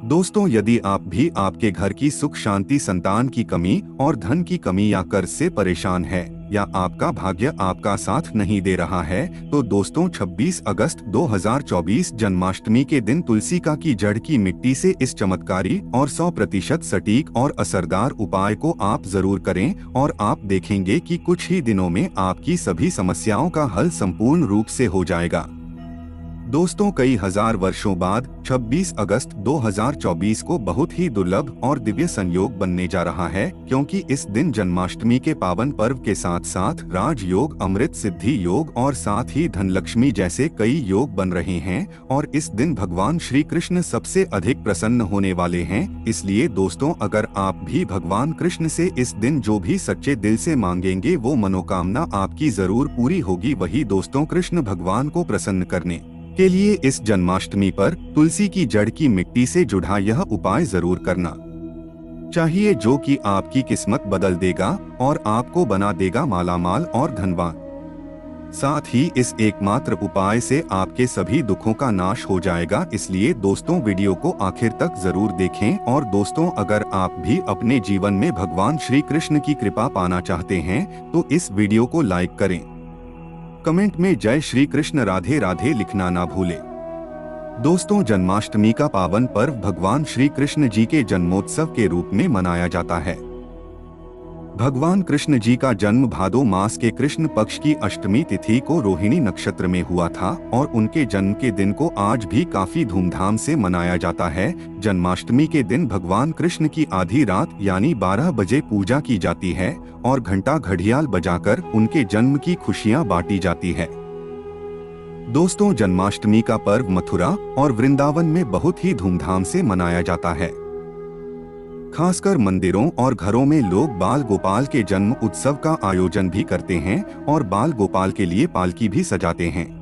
दोस्तों, यदि आप भी आपके घर की सुख शांति, संतान की कमी और धन की कमी या कर्ज से परेशान है, या आपका भाग्य आपका साथ नहीं दे रहा है, तो दोस्तों 26 अगस्त 2024 जन्माष्टमी के दिन तुलसी का की जड़ की मिट्टी से इस चमत्कारी और 100% सटीक और असरदार उपाय को आप जरूर करें और आप देखेंगे कि कुछ ही दिनों में आपकी सभी समस्याओं का हल संपूर्ण रूप से हो जाएगा। दोस्तों, कई हजार वर्षों बाद 26 अगस्त 2024 को बहुत ही दुर्लभ और दिव्य संयोग बनने जा रहा है, क्योंकि इस दिन जन्माष्टमी के पावन पर्व के साथ साथ राजयोग, अमृत सिद्धि योग और साथ ही धनलक्ष्मी जैसे कई योग बन रहे हैं और इस दिन भगवान श्री कृष्ण सबसे अधिक प्रसन्न होने वाले हैं। इसलिए दोस्तों, अगर आप भी भगवान कृष्ण से इस दिन जो भी सच्चे दिल से मांगेंगे वो मनोकामना आपकी जरूर पूरी होगी। वही दोस्तों, कृष्ण भगवान को प्रसन्न करने के लिए इस जन्माष्टमी पर तुलसी की जड़ की मिट्टी से जुड़ा यह उपाय जरूर करना चाहिए, जो कि आपकी किस्मत बदल देगा और आपको बना देगा मालामाल और धनवान। साथ ही इस एकमात्र उपाय से आपके सभी दुखों का नाश हो जाएगा। इसलिए दोस्तों, वीडियो को आखिर तक जरूर देखें। और दोस्तों, अगर आप भी अपने जीवन में भगवान श्री कृष्ण की कृपा पाना चाहते हैं तो इस वीडियो को लाइक करें, कमेंट में जय श्री कृष्ण राधे राधे लिखना ना भूलें। दोस्तों, जन्माष्टमी का पावन पर्व भगवान श्री कृष्ण जी के जन्मोत्सव के रूप में मनाया जाता है। भगवान कृष्ण जी का जन्म भादो मास के कृष्ण पक्ष की अष्टमी तिथि को रोहिणी नक्षत्र में हुआ था और उनके जन्म के दिन को आज भी काफी धूमधाम से मनाया जाता है। जन्माष्टमी के दिन भगवान कृष्ण की आधी रात यानी 12 बजे पूजा की जाती है और घंटा घड़ियाल बजाकर उनके जन्म की खुशियां बांटी जाती है। दोस्तों, जन्माष्टमी का पर्व मथुरा और वृंदावन में बहुत ही धूमधाम से मनाया जाता है। खासकर मंदिरों और घरों में लोग बाल गोपाल के जन्म उत्सव का आयोजन भी करते हैं और बाल गोपाल के लिए पालकी भी सजाते हैं।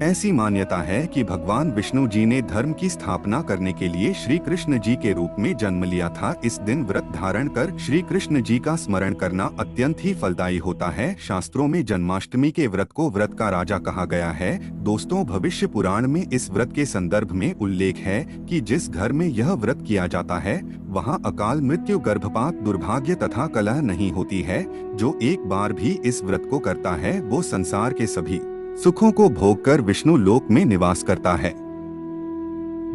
ऐसी मान्यता है कि भगवान विष्णु जी ने धर्म की स्थापना करने के लिए श्री कृष्ण जी के रूप में जन्म लिया था। इस दिन व्रत धारण कर श्री कृष्ण जी का स्मरण करना अत्यंत ही फलदायी होता है। शास्त्रों में जन्माष्टमी के व्रत को व्रत का राजा कहा गया है। दोस्तों, भविष्य पुराण में इस व्रत के संदर्भ में उल्लेख है कि जिस घर में यह व्रत किया जाता है वहां अकाल मृत्यु, गर्भपात, दुर्भाग्य तथा कलह नहीं होती है। जो एक बार भी इस व्रत को करता है वो संसार के सभी सुखों को भोगकर विष्णु लोक में निवास करता है।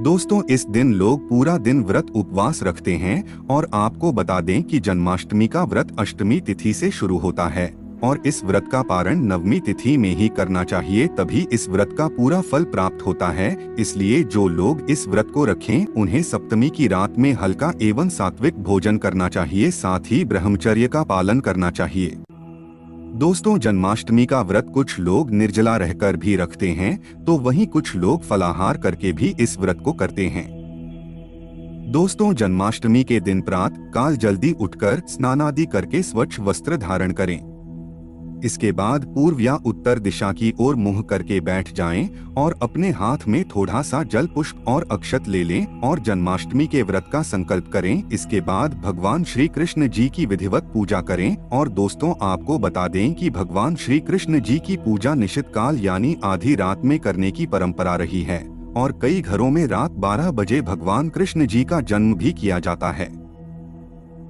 दोस्तों, इस दिन लोग पूरा दिन व्रत उपवास रखते हैं और आपको बता दें कि जन्माष्टमी का व्रत अष्टमी तिथि से शुरू होता है और इस व्रत का पारण नवमी तिथि में ही करना चाहिए, तभी इस व्रत का पूरा फल प्राप्त होता है। इसलिए जो लोग इस व्रत को रखें उन्हें सप्तमी की रात में हल्का एवं सात्विक भोजन करना चाहिए, साथ ही ब्रह्मचर्य का पालन करना चाहिए। दोस्तों, जन्माष्टमी का व्रत कुछ लोग निर्जला रहकर भी रखते हैं तो वहीं कुछ लोग फलाहार करके भी इस व्रत को करते हैं। दोस्तों, जन्माष्टमी के दिन प्रातः काल जल्दी उठकर स्नानादि करके स्वच्छ वस्त्र धारण करें। इसके बाद पूर्व या उत्तर दिशा की ओर मुंह करके बैठ जाएं और अपने हाथ में थोड़ा सा जल, पुष्प और अक्षत ले लें और जन्माष्टमी के व्रत का संकल्प करें। इसके बाद भगवान श्री कृष्ण जी की विधिवत पूजा करें। और दोस्तों, आपको बता दें कि भगवान श्री कृष्ण जी की पूजा निशित काल यानी आधी रात में करने की परंपरा रही है और कई घरों में रात 12 बजे भगवान कृष्ण जी का जन्म भी किया जाता है।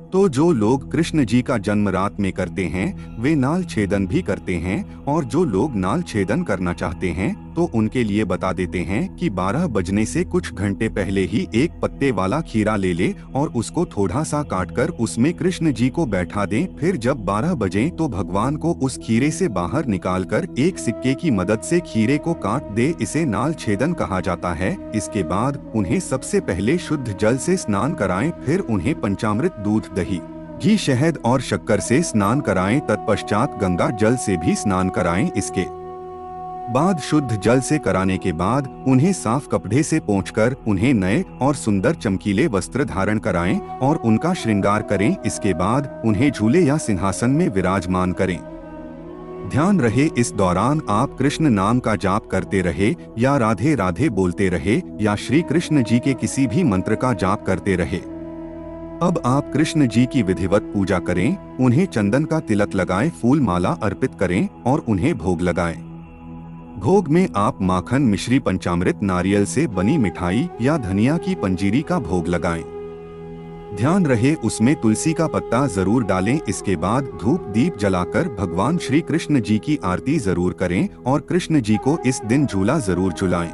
तो जो लोग कृष्ण जी का जन्म रात में करते हैं वे नाल छेदन भी करते हैं और जो लोग नाल छेदन करना चाहते हैं तो उनके लिए बता देते हैं कि 12 बजने से कुछ घंटे पहले ही एक पत्ते वाला खीरा ले ले और उसको थोड़ा सा काटकर उसमें कृष्ण जी को बैठा दें। फिर जब 12 बजे तो भगवान को उस खीरे से बाहर निकालकर एक सिक्के की मदद से खीरे को काट दे। इसे नाल छेदन कहा जाता है। इसके बाद उन्हें सबसे पहले शुद्ध जल से स्नान कराएं, फिर उन्हें पंचामृत, दूध, दही, घी, शहद और शक्कर से स्नान कराएं। तत्पश्चात गंगा जल से भी स्नान कराएं। इसके बाद शुद्ध जल से कराने के बाद उन्हें साफ कपड़े से पोंछकर उन्हें नए और सुंदर चमकीले वस्त्र धारण कराएं और उनका श्रृंगार करें। इसके बाद उन्हें झूले या सिंहासन में विराजमान करें। ध्यान रहे, इस दौरान आप कृष्ण नाम का जाप करते रहे या राधे राधे बोलते रहे या श्री कृष्ण जी के किसी भी मंत्र का जाप करते रहे। अब आप कृष्ण जी की विधिवत पूजा करें, उन्हें चंदन का तिलक लगाएं, फूल माला अर्पित करें और उन्हें भोग लगाएं। भोग में आप माखन, मिश्री, पंचामृत, नारियल से बनी मिठाई या धनिया की पंजीरी का भोग लगाएं। ध्यान रहे उसमें तुलसी का पत्ता जरूर डालें। इसके बाद धूप दीप जलाकर भगवान श्री कृष्ण जी की आरती जरूर करें और कृष्ण जी को इस दिन झूला जरूर झुलाएं।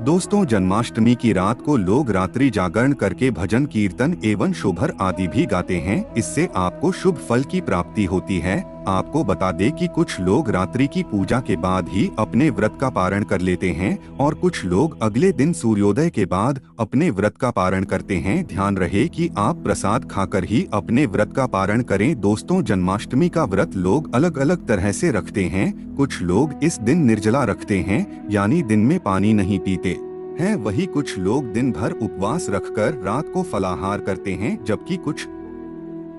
दोस्तों, जन्माष्टमी की रात को लोग रात्रि जागरण करके भजन, कीर्तन एवं शोभर आदि भी गाते हैं। इससे आपको शुभ फल की प्राप्ति होती है। आपको बता दें कि कुछ लोग रात्रि की पूजा के बाद ही अपने व्रत का पारण कर लेते हैं और कुछ लोग अगले दिन सूर्योदय के बाद अपने व्रत का पारण करते हैं। ध्यान रहे कि आप प्रसाद खाकर ही अपने व्रत का पारण करें। दोस्तों, जन्माष्टमी का व्रत लोग अलग अलग तरह से रखते हैं। कुछ लोग इस दिन निर्जला रखते हैं, यानी दिन में पानी नहीं पीते हैं। वही कुछ लोग दिन भर उपवास रखकर रात को फलाहार करते हैं, जबकि कुछ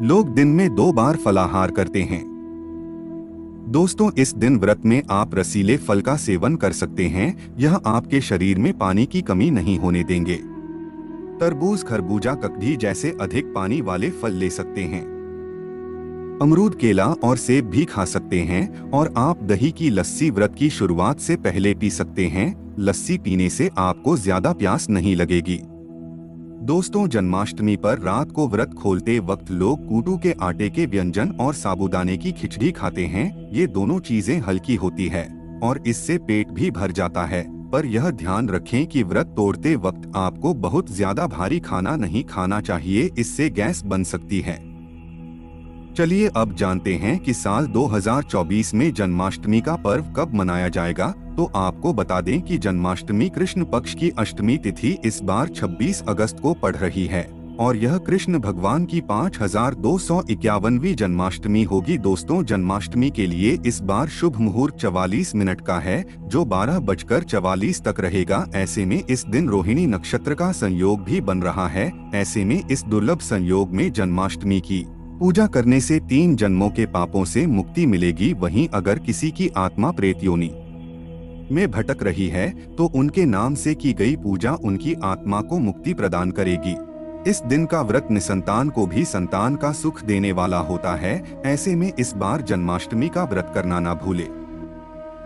लोग दिन में 2 बार फलाहार करते हैं। दोस्तों, इस दिन व्रत में आप रसीले फल का सेवन कर सकते हैं। यह आपके शरीर में पानी की कमी नहीं होने देंगे। तरबूज, खरबूजा, ककड़ी जैसे अधिक पानी वाले फल ले सकते हैं। अमरूद, केला और सेब भी खा सकते हैं और आप दही की लस्सी व्रत की शुरुआत से पहले पी सकते हैं। लस्सी पीने से आपको ज्यादा प्यास नहीं लगेगी। दोस्तों, जन्माष्टमी पर रात को व्रत खोलते वक्त लोग कूटू के आटे के व्यंजन और साबूदाने की खिचड़ी खाते हैं। ये दोनों चीजें हल्की होती है और इससे पेट भी भर जाता है। पर यह ध्यान रखें कि व्रत तोड़ते वक्त आपको बहुत ज्यादा भारी खाना नहीं खाना चाहिए, इससे गैस बन सकती है। चलिए अब जानते हैं कि साल 2024 में जन्माष्टमी का पर्व कब मनाया जाएगा। तो आपको बता दें कि जन्माष्टमी कृष्ण पक्ष की अष्टमी तिथि इस बार 26 अगस्त को पड़ रही है और यह कृष्ण भगवान की 5251वीं जन्माष्टमी होगी। दोस्तों, जन्माष्टमी के लिए इस बार शुभ मुहूर्त 44 मिनट का है, जो 12:44 तक रहेगा। ऐसे में इस दिन रोहिणी नक्षत्र का संयोग भी बन रहा है। ऐसे में इस दुर्लभ संयोग में जन्माष्टमी की पूजा करने से 3 जन्मों के पापों से मुक्ति मिलेगी। वहीं अगर किसी की आत्मा प्रेत योनि में भटक रही है तो उनके नाम से की गई पूजा उनकी आत्मा को मुक्ति प्रदान करेगी। इस दिन का व्रत निसंतान को भी संतान का सुख देने वाला होता है। ऐसे में इस बार जन्माष्टमी का व्रत करना ना भूले।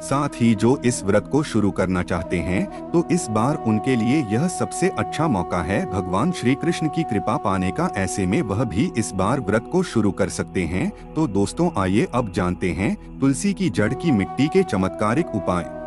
साथ ही जो इस व्रत को शुरू करना चाहते हैं तो इस बार उनके लिए यह सबसे अच्छा मौका है भगवान श्री कृष्ण की कृपा पाने का। ऐसे में वह भी इस बार व्रत को शुरू कर सकते हैं। तो दोस्तों, आइए अब जानते हैं तुलसी की जड़ की मिट्टी के चमत्कारिक उपाय।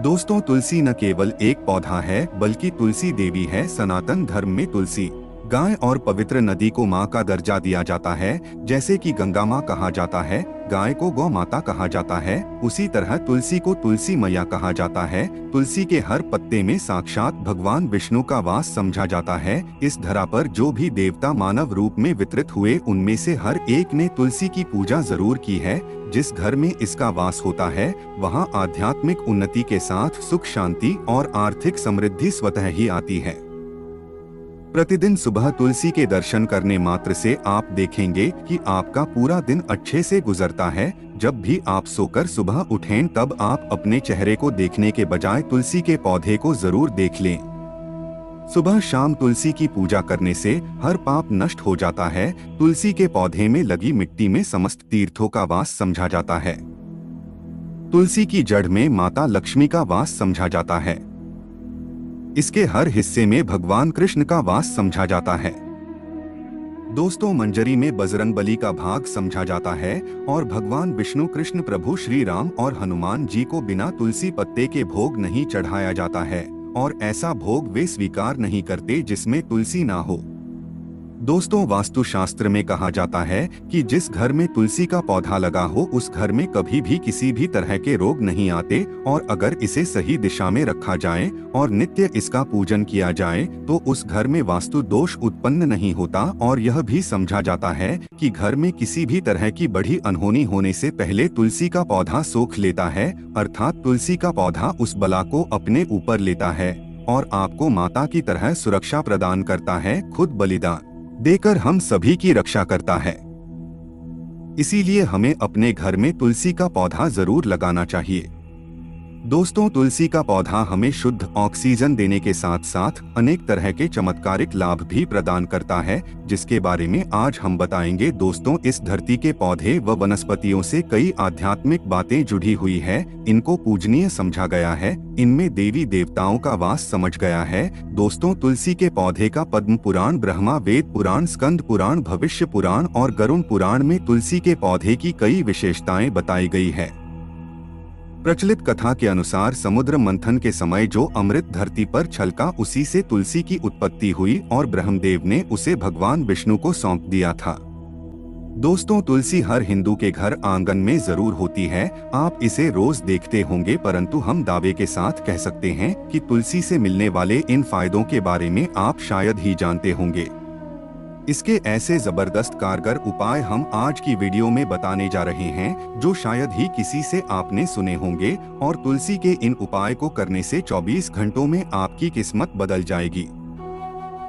दोस्तों, तुलसी न केवल एक पौधा है बल्कि तुलसी देवी है। सनातन धर्म में तुलसी गाय और पवित्र नदी को माँ का दर्जा दिया जाता है। जैसे कि गंगा माँ कहा जाता है, गाय को गौ माता कहा जाता है, उसी तरह तुलसी को तुलसी मैया कहा जाता है। तुलसी के हर पत्ते में साक्षात भगवान विष्णु का वास समझा जाता है। इस धरा पर जो भी देवता मानव रूप में वितरित हुए उनमें से हर एक ने तुलसी की पूजा जरूर की है। जिस घर में इसका वास होता है वहाँ आध्यात्मिक उन्नति के साथ सुख, शांति और आर्थिक समृद्धि स्वतः ही आती है। प्रतिदिन सुबह तुलसी के दर्शन करने मात्र से आप देखेंगे कि आपका पूरा दिन अच्छे से गुजरता है। जब भी आप सोकर सुबह उठें तब आप अपने चेहरे को देखने के बजाय तुलसी के पौधे को जरूर देख लें। सुबह शाम तुलसी की पूजा करने से हर पाप नष्ट हो जाता है। तुलसी के पौधे में लगी मिट्टी में समस्त तीर्थों का वास समझा जाता है। तुलसी की जड़ में माता लक्ष्मी का वास समझा जाता है। इसके हर हिस्से में भगवान कृष्ण का वास समझा जाता है। दोस्तों, मंजरी में बजरंगबली का भाग समझा जाता है और भगवान विष्णु, कृष्ण, प्रभु श्री राम और हनुमान जी को बिना तुलसी पत्ते के भोग नहीं चढ़ाया जाता है और ऐसा भोग वे स्वीकार नहीं करते जिसमें तुलसी ना हो। दोस्तों, वास्तु शास्त्र में कहा जाता है कि जिस घर में तुलसी का पौधा लगा हो उस घर में कभी भी किसी भी तरह के रोग नहीं आते और अगर इसे सही दिशा में रखा जाए और नित्य इसका पूजन किया जाए तो उस घर में वास्तु दोष उत्पन्न नहीं होता। और यह भी समझा जाता है कि घर में किसी भी तरह की बड़ी अनहोनी होने से पहले तुलसी का पौधा सोख लेता है, अर्थात तुलसी का पौधा उस बला को अपने ऊपर लेता है और आपको माता की तरह सुरक्षा प्रदान करता है। खुद बलिदान देकर हम सभी की रक्षा करता है। इसीलिए हमें अपने घर में तुलसी का पौधा जरूर लगाना चाहिए। दोस्तों, तुलसी का पौधा हमें शुद्ध ऑक्सीजन देने के साथ साथ अनेक तरह के चमत्कारिक लाभ भी प्रदान करता है, जिसके बारे में आज हम बताएंगे। दोस्तों, इस धरती के पौधे व वनस्पतियों से कई आध्यात्मिक बातें जुड़ी हुई है। इनको पूजनीय समझा गया है, इनमें देवी देवताओं का वास समझ गया है। दोस्तों, तुलसी के पौधे का पद्म पुराण, ब्रह्मा वेद पुराण, स्कंद पुराण, भविष्य पुराण और गरुड़ पुराण में तुलसी के पौधे की कई विशेषताएं बताई गई है। प्रचलित कथा के अनुसार समुद्र मंथन के समय जो अमृत धरती पर छलका, उसी से तुलसी की उत्पत्ति हुई और ब्रह्मदेव ने उसे भगवान विष्णु को सौंप दिया था। दोस्तों, तुलसी हर हिंदू के घर आंगन में जरूर होती है। आप इसे रोज देखते होंगे, परंतु हम दावे के साथ कह सकते हैं कि तुलसी से मिलने वाले इन फायदों के बारे में आप शायद ही जानते होंगे। इसके ऐसे जबरदस्त कारगर उपाय हम आज की वीडियो में बताने जा रहे हैं, जो शायद ही किसी से आपने सुने होंगे। और तुलसी के इन उपाय को करने से 24 घंटों में आपकी किस्मत बदल जाएगी।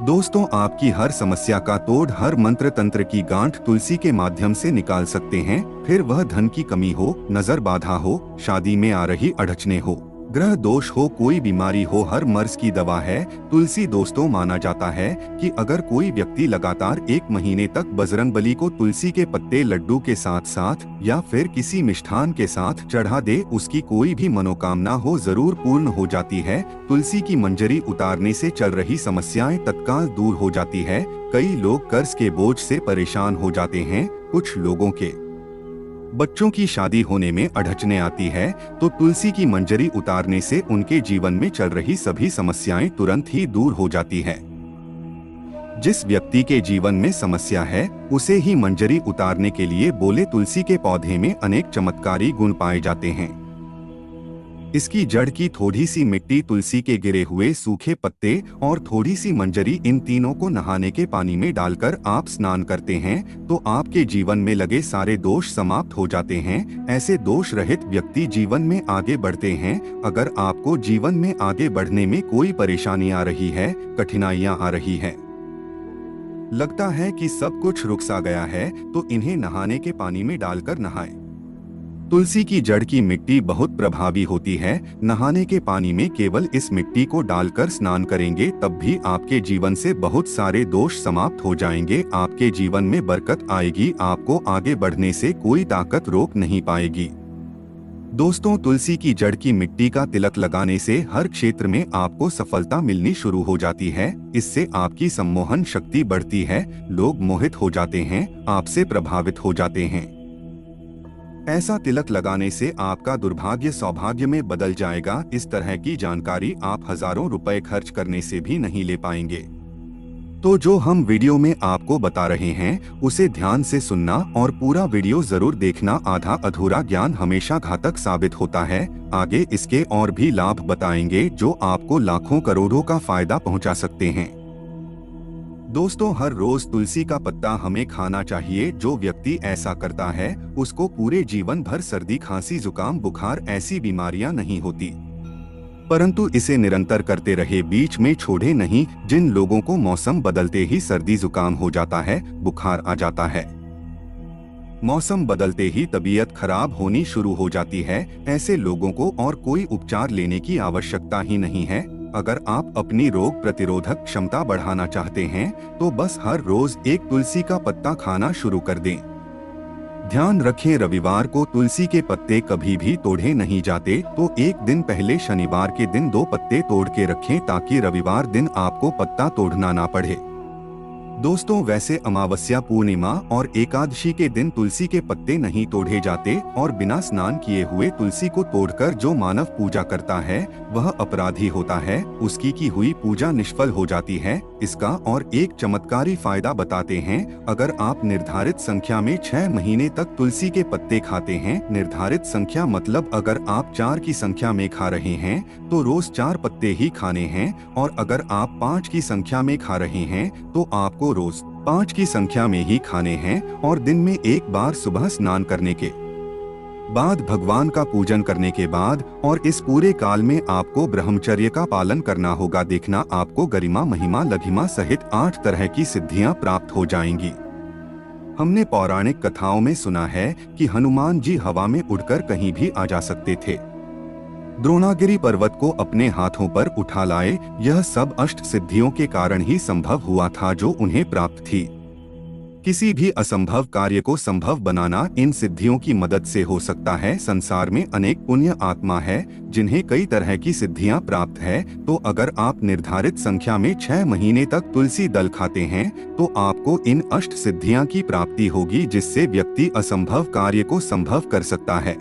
दोस्तों, आपकी हर समस्या का तोड़, हर मंत्र तंत्र की गांठ तुलसी के माध्यम से निकाल सकते हैं। फिर वह धन की कमी हो, नजर बाधा हो, शादी में आ रही अड़चने हो, ग्रह दोष हो, कोई बीमारी हो, हर मर्ज की दवा है तुलसी। दोस्तों, माना जाता है कि अगर कोई व्यक्ति लगातार 1 महीने तक बजरंगबली को तुलसी के पत्ते लड्डू के साथ साथ या फिर किसी मिष्ठान के साथ चढ़ा दे, उसकी कोई भी मनोकामना हो जरूर पूर्ण हो जाती है। तुलसी की मंजरी उतारने से चल रही समस्याएं तत्काल दूर हो जाती है। कई लोग कर्ज के बोझ से परेशान हो जाते हैं। कुछ लोगों के बच्चों की शादी होने में अड़चने आती है, तो तुलसी की मंजरी उतारने से उनके जीवन में चल रही सभी समस्याएं तुरंत ही दूर हो जाती है। जिस व्यक्ति के जीवन में समस्या है, उसे ही मंजरी उतारने के लिए बोले तुलसी के पौधे में अनेक चमत्कारी गुण पाए जाते हैं। इसकी जड़ की थोड़ी सी मिट्टी, तुलसी के गिरे हुए सूखे पत्ते और थोड़ी सी मंजरी, इन तीनों को नहाने के पानी में डालकर आप स्नान करते हैं तो आपके जीवन में लगे सारे दोष समाप्त हो जाते हैं। ऐसे दोष रहित व्यक्ति जीवन में आगे बढ़ते हैं। अगर आपको जीवन में आगे बढ़ने में कोई परेशानी आ रही है, कठिनाइयां आ रही है, लगता है कि सब कुछ रुक सा गया है, तो इन्हें नहाने के पानी में डालकर नहाएं। तुलसी की जड़ की मिट्टी बहुत प्रभावी होती है। नहाने के पानी में केवल इस मिट्टी को डालकर स्नान करेंगे, तब भी आपके जीवन से बहुत सारे दोष समाप्त हो जाएंगे। आपके जीवन में बरकत आएगी। आपको आगे बढ़ने से कोई ताकत रोक नहीं पाएगी। दोस्तों, तुलसी की जड़ की मिट्टी का तिलक लगाने से हर क्षेत्र में आपको सफलता मिलनी शुरू हो जाती है। इससे आपकी सम्मोहन शक्ति बढ़ती है। लोग मोहित हो जाते हैं, आपसे प्रभावित हो जाते हैं। ऐसा तिलक लगाने से आपका दुर्भाग्य सौभाग्य में बदल जाएगा। इस तरह की जानकारी आप हजारों रुपए खर्च करने से भी नहीं ले पाएंगे। तो जो हम वीडियो में आपको बता रहे हैं, उसे ध्यान से सुनना और पूरा वीडियो जरूर देखना। आधा अधूरा ज्ञान हमेशा घातक साबित होता है। आगे इसके और भी लाभ बताएंगे, जो आपको लाखों करोड़ों का फायदा पहुंचा सकते हैं। दोस्तों, हर रोज तुलसी का पत्ता हमें खाना चाहिए। जो व्यक्ति ऐसा करता है, उसको पूरे जीवन भर सर्दी, खांसी, जुकाम, बुखार ऐसी बीमारियां नहीं होती, परंतु इसे निरंतर करते रहे, बीच में छोड़े नहीं। जिन लोगों को मौसम बदलते ही सर्दी जुकाम हो जाता है, बुखार आ जाता है, मौसम बदलते ही तबीयत खराब होनी शुरू हो जाती है, ऐसे लोगों को और कोई उपचार लेने की आवश्यकता ही नहीं है। अगर आप अपनी रोग प्रतिरोधक क्षमता बढ़ाना चाहते हैं, तो बस हर रोज एक तुलसी का पत्ता खाना शुरू कर दें। ध्यान रखें, रविवार को तुलसी के पत्ते कभी भी तोड़े नहीं जाते, तो एक दिन पहले शनिवार के दिन 2 पत्ते तोड़ के रखें, ताकि रविवार दिन आपको पत्ता तोड़ना ना पड़े। दोस्तों, वैसे अमावस्या, पूर्णिमा और एकादशी के दिन तुलसी के पत्ते नहीं तोड़े जाते, और बिना स्नान किए हुए तुलसी को तोड़कर जो मानव पूजा करता है, वह अपराधी होता है। उसकी की हुई पूजा निष्फल हो जाती है। इसका और एक चमत्कारी फायदा बताते हैं। अगर आप निर्धारित संख्या में 6 महीने तक तुलसी के पत्ते खाते हैं, निर्धारित संख्या मतलब अगर आप 4 की संख्या में खा रहे हैं, तो रोज 4 पत्ते ही खाने हैं, और अगर आप 5 की संख्या में खा रहे हैं, तो आपको रोज 5 की संख्या में ही खाने हैं, और दिन में एक बार सुबह स्नान करने के बाद, भगवान का पूजन करने के बाद, और इस पूरे काल में आपको ब्रह्मचर्य का पालन करना होगा। देखना, आपको गरिमा, महिमा, लघिमा सहित 8 तरह की सिद्धियां प्राप्त हो जाएंगी। हमने पौराणिक कथाओं में सुना है कि हनुमान जी हवा में उड़कर कहीं भी आ जा सकते थे। द्रोणागिरी पर्वत को अपने हाथों पर उठा लाए। यह सब अष्ट सिद्धियों के कारण ही संभव हुआ था जो उन्हें प्राप्त थी। किसी भी असंभव कार्य को संभव बनाना इन सिद्धियों की मदद से हो सकता है। संसार में अनेक पुण्य आत्मा है जिन्हें कई तरह की सिद्धियां प्राप्त है। तो अगर आप निर्धारित संख्या में 6 महीने तक तुलसी दल खाते हैं तो आपको इन अष्ट सिद्धियां की प्राप्ति होगी, जिससे व्यक्ति असंभव कार्य को संभव कर सकता है।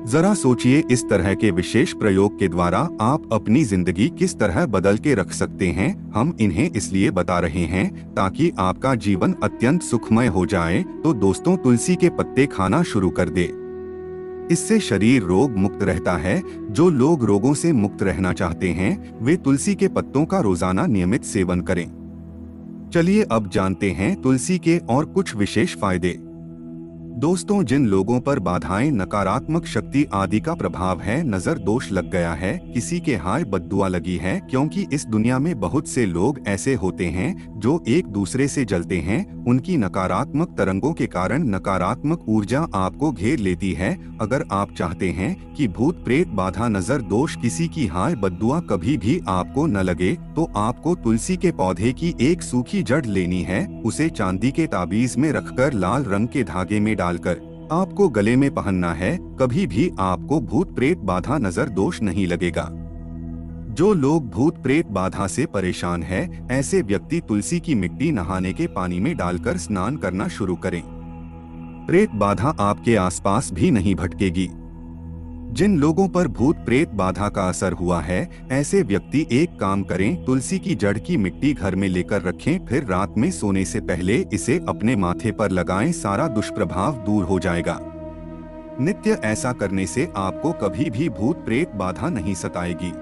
जरा सोचिए, इस तरह के विशेष प्रयोग के द्वारा आप अपनी जिंदगी किस तरह बदल के रख सकते हैं। हम इन्हें इसलिए बता रहे हैं ताकि आपका जीवन अत्यंत सुखमय हो जाए। तो दोस्तों, तुलसी के पत्ते खाना शुरू कर दे। इससे शरीर रोग मुक्त रहता है। जो लोग रोगों से मुक्त रहना चाहते हैं वे तुलसी के पत्तों का रोजाना नियमित सेवन करें। चलिए अब जानते हैं तुलसी के और कुछ विशेष फायदे। दोस्तों, जिन लोगों पर बाधाएं, नकारात्मक शक्ति आदि का प्रभाव है, नजर दोष लग गया है, किसी के हाय बद्दुआ लगी है, क्योंकि इस दुनिया में बहुत से लोग ऐसे होते हैं जो एक दूसरे से जलते हैं। उनकी नकारात्मक तरंगों के कारण नकारात्मक ऊर्जा आपको घेर लेती है। अगर आप चाहते हैं कि भूत प्रेत बाधा नजर दोष किसी की हाय बद्दुआ कभी भी आपको न लगे तो आपको तुलसी के पौधे की एक सूखी जड़ लेनी है। उसे चांदी के ताबीज में रखकर लाल रंग के धागे में डालकर आपको गले में पहनना है। कभी भी आपको भूत प्रेत बाधा नजर दोष नहीं लगेगा। जो लोग भूत प्रेत बाधा से परेशान है, ऐसे व्यक्ति तुलसी की मिट्टी नहाने के पानी में डालकर स्नान करना शुरू करें। प्रेत बाधा आपके आसपास भी नहीं भटकेगी। जिन लोगों पर भूत प्रेत बाधा का असर हुआ है, ऐसे व्यक्ति एक काम करें, तुलसी की जड़ की मिट्टी घर में लेकर रखें, फिर रात में सोने से पहले इसे अपने माथे पर लगाएं। सारा दुष्प्रभाव दूर हो जाएगा। नित्य ऐसा करने से आपको कभी भी भूत प्रेत बाधा नहीं सताएगी।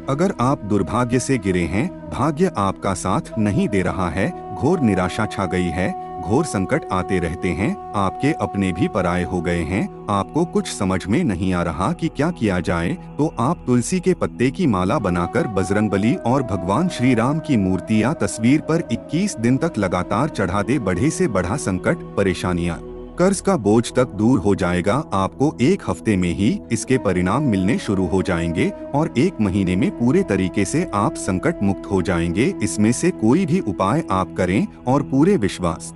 अगर आप दुर्भाग्य से गिरे हैं, भाग्य आपका साथ नहीं दे रहा है, घोर निराशा छा गई है, घोर संकट आते रहते हैं, आपके अपने भी पराये हो गए हैं, आपको कुछ समझ में नहीं आ रहा कि क्या किया जाए, तो आप तुलसी के पत्ते की माला बनाकर बजरंगबली और भगवान श्री राम की मूर्ति या तस्वीर पर 21 दिन तक लगातार चढ़ा दे। बढ़े से बढ़ा संकट, परेशानियां, कर्ज का बोझ तक दूर हो जाएगा। आपको 1 हफ्ते में ही इसके परिणाम मिलने शुरू हो जाएंगे और 1 महीने में पूरे तरीके से आप संकट मुक्त हो जाएंगे। इसमें से कोई भी उपाय आप करें और पूरे विश्वास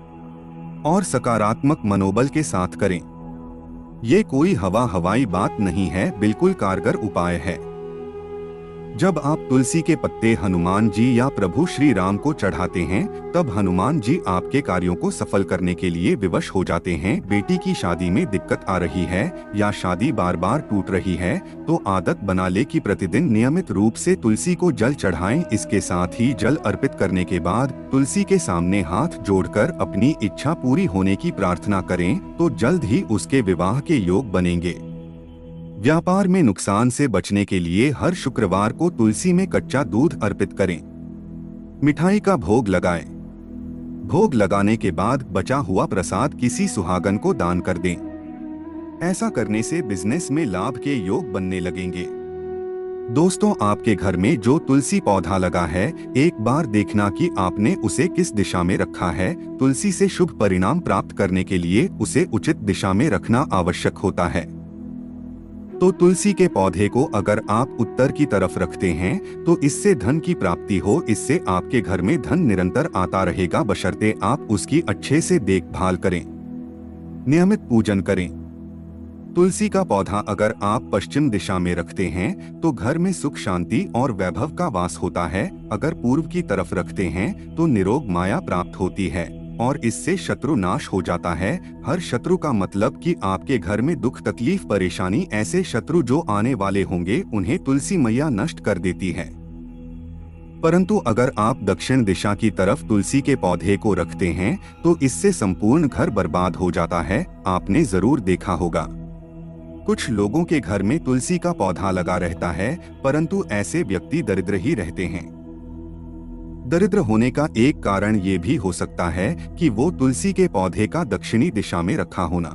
और सकारात्मक मनोबल के साथ करें। ये कोई हवाई बात नहीं है, बिल्कुल कारगर उपाय है। जब आप तुलसी के पत्ते हनुमान जी या प्रभु श्री राम को चढ़ाते हैं, तब हनुमान जी आपके कार्यों को सफल करने के लिए विवश हो जाते हैं। बेटी की शादी में दिक्कत आ रही है या शादी बार बार टूट रही है, तो आदत बना ले कि प्रतिदिन नियमित रूप से तुलसी को जल चढ़ाएं। इसके साथ ही जल अर्पित करने के बाद तुलसी के सामने हाथ जोड़कर अपनी इच्छा पूरी होने की प्रार्थना करें, तो जल्द ही उसके विवाह के योग बनेंगे। व्यापार में नुकसान से बचने के लिए हर शुक्रवार को तुलसी में कच्चा दूध अर्पित करें। मिठाई का भोग लगाएं। भोग लगाने के बाद बचा हुआ प्रसाद किसी सुहागन को दान कर दें। ऐसा करने से बिजनेस में लाभ के योग बनने लगेंगे। दोस्तों, आपके घर में जो तुलसी पौधा लगा है, एक बार देखना कि आपने उसे किस दिशा में रखा है। तुलसी से शुभ परिणाम प्राप्त करने के लिए उसे उचित दिशा में रखना आवश्यक होता है। तो तुलसी के पौधे को अगर आप उत्तर की तरफ रखते हैं तो इससे धन की प्राप्ति हो। इससे आपके घर में धन निरंतर आता रहेगा, बशर्ते आप उसकी अच्छे से देखभाल करें, नियमित पूजन करें। तुलसी का पौधा अगर आप पश्चिम दिशा में रखते हैं तो घर में सुख, शांति और वैभव का वास होता है। अगर पूर्व की तरफ रखते हैं तो निरोग माया प्राप्त होती है और इससे शत्रु नाश हो जाता है। हर शत्रु का मतलब कि आपके घर में दुख, तकलीफ, परेशानी, ऐसे शत्रु जो आने वाले होंगे उन्हें तुलसी मैया नष्ट कर देती है। परंतु अगर आप दक्षिण दिशा की तरफ तुलसी के पौधे को रखते हैं तो इससे संपूर्ण घर बर्बाद हो जाता है। आपने जरूर देखा होगा, कुछ लोगों के घर में तुलसी का पौधा लगा रहता है, परंतु ऐसे व्यक्ति दरिद्र ही रहते हैं। दरिद्र होने का एक कारण ये भी हो सकता है कि वो तुलसी के पौधे का दक्षिणी दिशा में रखा होना।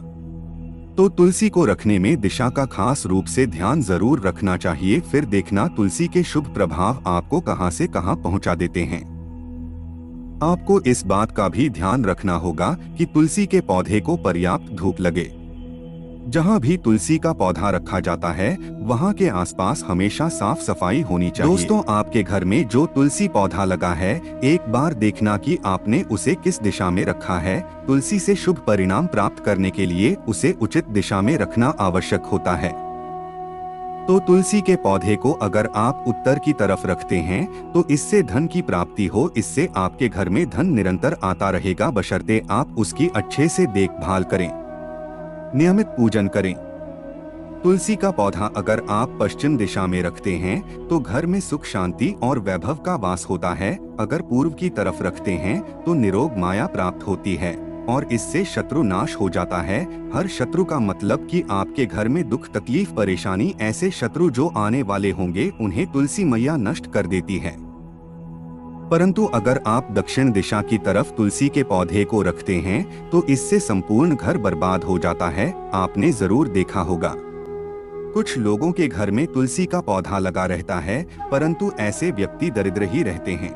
तो तुलसी को रखने में दिशा का खास रूप से ध्यान जरूर रखना चाहिए। फिर देखना तुलसी के शुभ प्रभाव आपको कहां से कहां पहुंचा देते हैं। आपको इस बात का भी ध्यान रखना होगा कि तुलसी के पौधे को पर्याप्त धूप लगे। जहाँ भी तुलसी का पौधा रखा जाता है वहाँ के आसपास हमेशा साफ सफाई होनी चाहिए। दोस्तों, आपके घर में जो तुलसी पौधा लगा है, एक बार देखना कि आपने उसे किस दिशा में रखा है। तुलसी से शुभ परिणाम प्राप्त करने के लिए उसे उचित दिशा में रखना आवश्यक होता है। तो तुलसी के पौधे को अगर आप उत्तर की तरफ रखते हैं तो इससे धन की प्राप्ति हो, इससे आपके घर में धन निरंतर आता रहेगा, बशर्ते आप उसकी अच्छे से देखभाल करें, नियमित पूजन करें। तुलसी का पौधा अगर आप पश्चिम दिशा में रखते हैं तो घर में सुख शांति और वैभव का वास होता है। अगर पूर्व की तरफ रखते हैं तो निरोग माया प्राप्त होती है और इससे शत्रु नाश हो जाता है। हर शत्रु का मतलब कि आपके घर में दुख तकलीफ परेशानी, ऐसे शत्रु जो आने वाले होंगे उन्हें तुलसी मैया नष्ट कर देती है। परंतु अगर आप दक्षिण दिशा की तरफ तुलसी के पौधे को रखते हैं तो इससे संपूर्ण घर बर्बाद हो जाता है। आपने जरूर देखा होगा, कुछ लोगों के घर में तुलसी का पौधा लगा रहता है परंतु ऐसे व्यक्ति दरिद्र ही रहते हैं।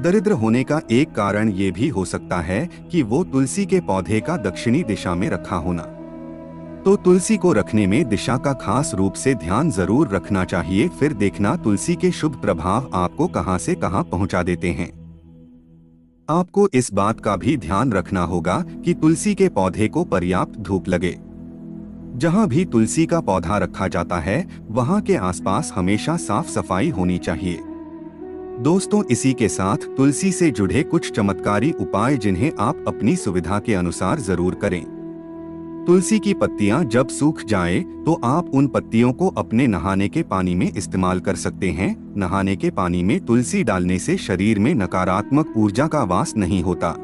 दरिद्र होने का एक कारण ये भी हो सकता है कि वो तुलसी के पौधे का दक्षिणी दिशा में रखा होना। तो तुलसी को रखने में दिशा का खास रूप से ध्यान जरूर रखना चाहिए। फिर देखना तुलसी के शुभ प्रभाव आपको कहां से कहां पहुंचा देते हैं। आपको इस बात का भी ध्यान रखना होगा कि तुलसी के पौधे को पर्याप्त धूप लगे। जहां भी तुलसी का पौधा रखा जाता है वहां के आसपास हमेशा साफ सफाई होनी चाहिए। दोस्तों, इसी के साथ तुलसी से जुड़े कुछ चमत्कारी उपाय जिन्हें आप अपनी सुविधा के अनुसार जरूर करें। तुलसी की पत्तियां जब सूख जाए तो आप उन पत्तियों को अपने नहाने के पानी में इस्तेमाल कर सकते हैं। नहाने के पानी में तुलसी डालने से शरीर में नकारात्मक ऊर्जा का वास नहीं होता।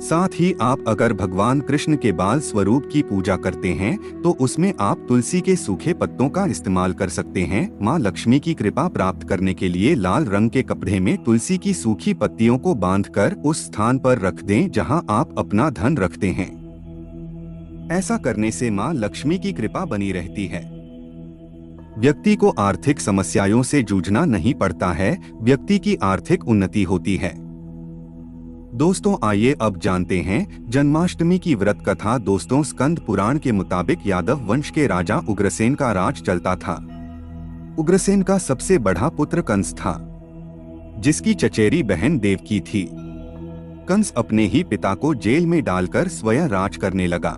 साथ ही आप अगर भगवान कृष्ण के बाल स्वरूप की पूजा करते हैं तो उसमें आप तुलसी के सूखे पत्तों का इस्तेमाल कर सकते हैं। माँ लक्ष्मी की कृपा प्राप्त करने के लिए लाल रंग के कपड़े में तुलसी की सूखी पत्तियों को बांधकर उस स्थान पर रख दें जहां आप अपना धन रखते हैं। ऐसा करने से माँ लक्ष्मी की कृपा बनी रहती है। व्यक्ति को आर्थिक समस्याओं से जूझना नहीं पड़ता है, व्यक्ति की आर्थिक उन्नति होती है। दोस्तों, आइए अब जानते हैं जन्माष्टमी की व्रत कथा। दोस्तों, स्कंद पुराण के मुताबिक यादव वंश के राजा उग्रसेन का राज चलता था। उग्रसेन का सबसे बड़ा पुत्र कंस था, जिसकी चचेरी बहन देवकी थी। कंस अपने ही पिता को जेल में डालकर स्वयं राज करने लगा।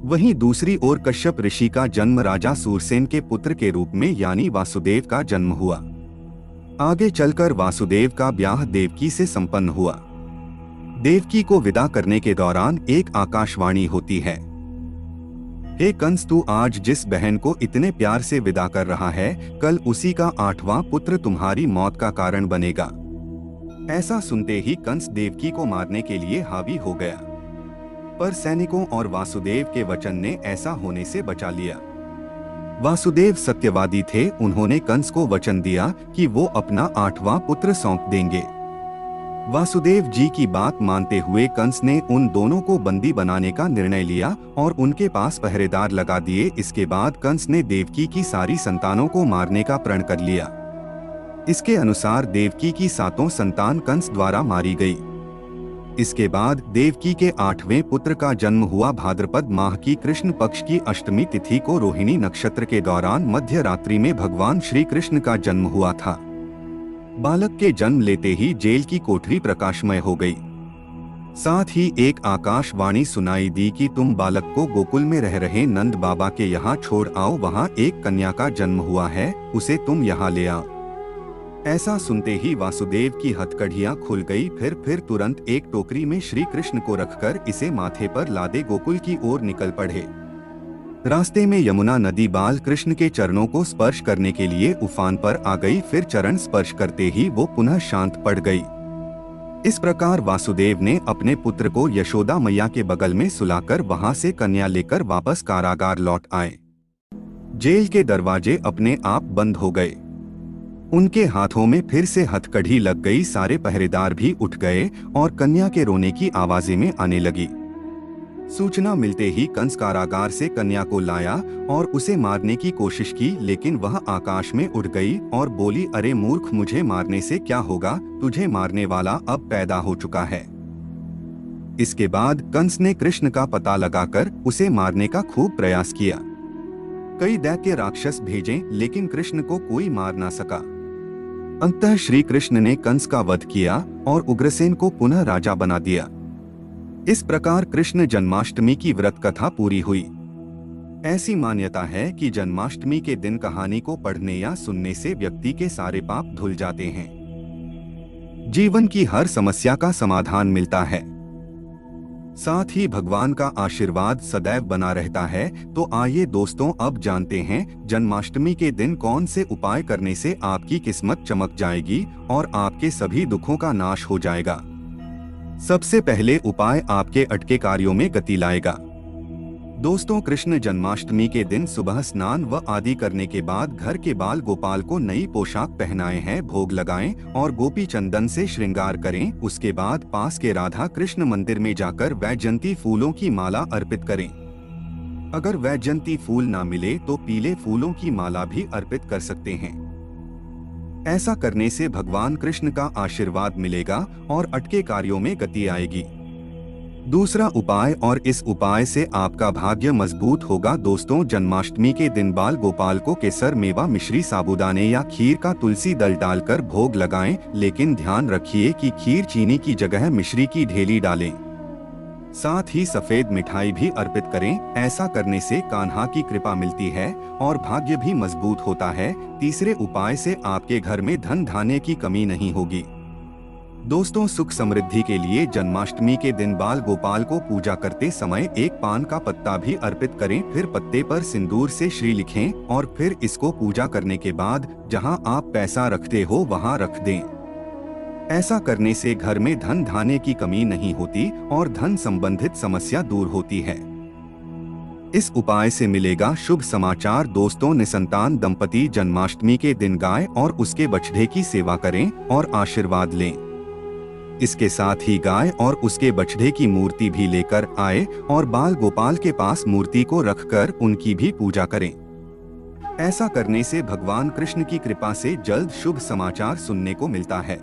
वहीं दूसरी ओर कश्यप ऋषि का जन्म राजा सूरसेन के पुत्र के रूप में यानी वासुदेव का जन्म हुआ। आगे चलकर वासुदेव का ब्याह देवकी से संपन्न हुआ। देवकी को विदा करने के दौरान एक आकाशवाणी होती है, हे कंस, तू आज जिस बहन को इतने प्यार से विदा कर रहा है, कल उसी का 8वां पुत्र तुम्हारी मौत का कारण बनेगा। ऐसा सुनते ही कंस देवकी को मारने के लिए हावी हो गया, पर सैनिकों और वासुदेव के वचन ने ऐसा होने से बचा लिया। वासुदेव सत्यवादी थे, उन्होंने कंस को वचन दिया कि वो अपना 8वां पुत्र सौंप देंगे। वासुदेव जी की बात मानते हुए कंस ने उन दोनों को बंदी बनाने का निर्णय लिया और उनके पास पहरेदार लगा दिए। इसके बाद कंस ने देवकी की सारी संतानों को मारने का प्रण कर लिया। इसके अनुसार देवकी की 7 संतान कंस द्वारा मारी गई। इसके बाद देवकी के 8वें पुत्र का जन्म हुआ। भाद्रपद माह की कृष्ण पक्ष की अष्टमी तिथि को रोहिणी नक्षत्र के दौरान मध्य रात्रि में भगवान श्री कृष्ण का जन्म हुआ था। बालक के जन्म लेते ही जेल की कोठरी प्रकाशमय हो गई। साथ ही एक आकाशवाणी सुनाई दी कि तुम बालक को गोकुल में रह रहे नंद बाबा के यहाँ छोड़ आओ, वहाँ एक कन्या का जन्म हुआ है, उसे तुम यहाँ ले आओ। ऐसा सुनते ही वासुदेव की हथकड़ियां खुल गई। फिर तुरंत एक टोकरी में श्री कृष्ण को रखकर इसे माथे पर लादे गोकुल की ओर निकल पड़े। रास्ते में यमुना नदी बाल कृष्ण के चरणों को स्पर्श करने के लिए उफान पर आ गई। फिर चरण स्पर्श करते ही वो पुनः शांत पड़ गई। इस प्रकार वासुदेव ने अपने पुत्र को यशोदा मैया के बगल में सुलाकर वहां से कन्या लेकर वापस कारागार लौट आए। जेल के दरवाजे अपने आप बंद हो गए। उनके हाथों में फिर से हथकड़ी लग गई। सारे पहरेदार भी उठ गए और कन्या के रोने की आवाजें में आने लगी। सूचना मिलते ही कंस कारागार से कन्या को लाया और उसे मारने की कोशिश की, लेकिन वह आकाश में उड़ गई और बोली, अरे मूर्ख, मुझे मारने से क्या होगा, तुझे मारने वाला अब पैदा हो चुका है। इसके बाद कंस ने कृष्ण का पता लगाकर उसे मारने का खूब प्रयास किया। कई दैत्य राक्षस भेजे लेकिन कृष्ण को कोई मार ना सका। अंततः श्री कृष्ण ने कंस का वध किया और उग्रसेन को पुनः राजा बना दिया। इस प्रकार कृष्ण जन्माष्टमी की व्रत कथा पूरी हुई। ऐसी मान्यता है कि जन्माष्टमी के दिन कहानी को पढ़ने या सुनने से व्यक्ति के सारे पाप धुल जाते हैं, जीवन की हर समस्या का समाधान मिलता है, साथ ही भगवान का आशीर्वाद सदैव बना रहता है। तो आइए दोस्तों, अब जानते हैं जन्माष्टमी के दिन कौन से उपाय करने से आपकी किस्मत चमक जाएगी और आपके सभी दुखों का नाश हो जाएगा। सबसे पहले उपाय आपके अटके कार्यों में गति लाएगा। दोस्तों, कृष्ण जन्माष्टमी के दिन सुबह स्नान व आदि करने के बाद घर के बाल गोपाल को नई पोशाक पहनाए हैं, भोग लगाएं और गोपी चंदन से श्रृंगार करें। उसके बाद पास के राधा कृष्ण मंदिर में जाकर वैजयंती फूलों की माला अर्पित करें। अगर वैजयंती फूल ना मिले तो पीले फूलों की माला भी अर्पित कर सकते हैं। ऐसा करने से भगवान कृष्ण का आशीर्वाद मिलेगा और अटके कार्यों में गति आएगी। दूसरा उपाय, और इस उपाय से आपका भाग्य मजबूत होगा। दोस्तों, जन्माष्टमी के दिन बाल गोपाल को केसर, मेवा, मिश्री, साबूदाने या खीर का तुलसी दल डालकर भोग लगाएं, लेकिन ध्यान रखिए कि खीर चीनी की जगह मिश्री की ढेली डालें। साथ ही सफेद मिठाई भी अर्पित करें। ऐसा करने से कान्हा की कृपा मिलती है और भाग्य भी मजबूत होता है। तीसरे उपाय से आपके घर में धन धान्य की कमी नहीं होगी। दोस्तों, सुख समृद्धि के लिए जन्माष्टमी के दिन बाल गोपाल को पूजा करते समय एक पान का पत्ता भी अर्पित करें। फिर पत्ते पर सिंदूर से श्री लिखें और फिर इसको पूजा करने के बाद जहां आप पैसा रखते हो वहां रख दें। ऐसा करने से घर में धन धान्य की कमी नहीं होती और धन संबंधित समस्या दूर होती है। इस उपाय से मिलेगा शुभ समाचार। दोस्तों, निसंतान दंपति जन्माष्टमी के दिन गाय और उसके बछड़े की सेवा करें और आशीर्वाद लें। इसके साथ ही गाय और उसके बछड़े की मूर्ति भी लेकर आए और बाल गोपाल के पास मूर्ति को रखकर उनकी भी पूजा करें। ऐसा करने से भगवान कृष्ण की कृपा से जल्द शुभ समाचार सुनने को मिलता है।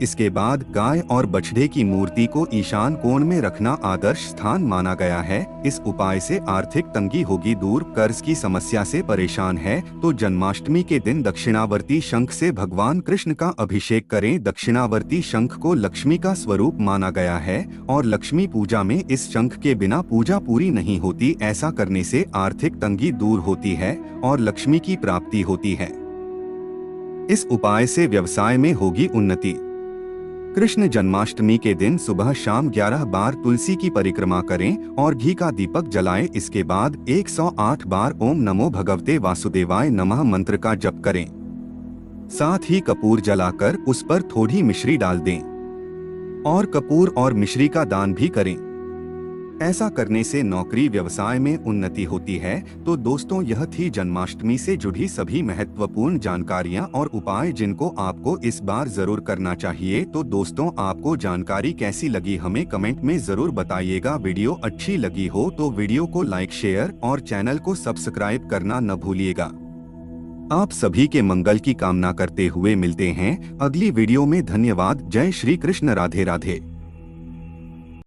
इसके बाद गाय और बछड़े की मूर्ति को ईशान कोण में रखना आदर्श स्थान माना गया है। इस उपाय से आर्थिक तंगी होगी दूर। कर्ज की समस्या से परेशान है तो जन्माष्टमी के दिन दक्षिणावर्ती शंख से भगवान कृष्ण का अभिषेक करें। दक्षिणावर्ती शंख को लक्ष्मी का स्वरूप माना गया है और लक्ष्मी पूजा में इस शंख के बिना पूजा पूरी नहीं होती। ऐसा करने से आर्थिक तंगी दूर होती है और लक्ष्मी की प्राप्ति होती है। इस उपाय से व्यवसाय में होगी उन्नति। कृष्ण जन्माष्टमी के दिन सुबह शाम 11 बार तुलसी की परिक्रमा करें और घी का दीपक जलाएं। इसके बाद 108 बार ओम नमो भगवते वासुदेवाय नमः मंत्र का जप करें। साथ ही कपूर जलाकर उस पर थोड़ी मिश्री डाल दें और कपूर और मिश्री का दान भी करें। ऐसा करने से नौकरी व्यवसाय में उन्नति होती है। तो दोस्तों, यह थी जन्माष्टमी से जुड़ी सभी महत्वपूर्ण जानकारियां और उपाय जिनको आपको इस बार जरूर करना चाहिए। तो दोस्तों, आपको जानकारी कैसी लगी हमें कमेंट में जरूर बताइएगा। वीडियो अच्छी लगी हो तो वीडियो को लाइक, शेयर और चैनल को सब्सक्राइब करना न भूलिएगा। आप सभी के मंगल की कामना करते हुए मिलते हैं अगली वीडियो में। धन्यवाद। जय श्री कृष्ण। राधे राधे।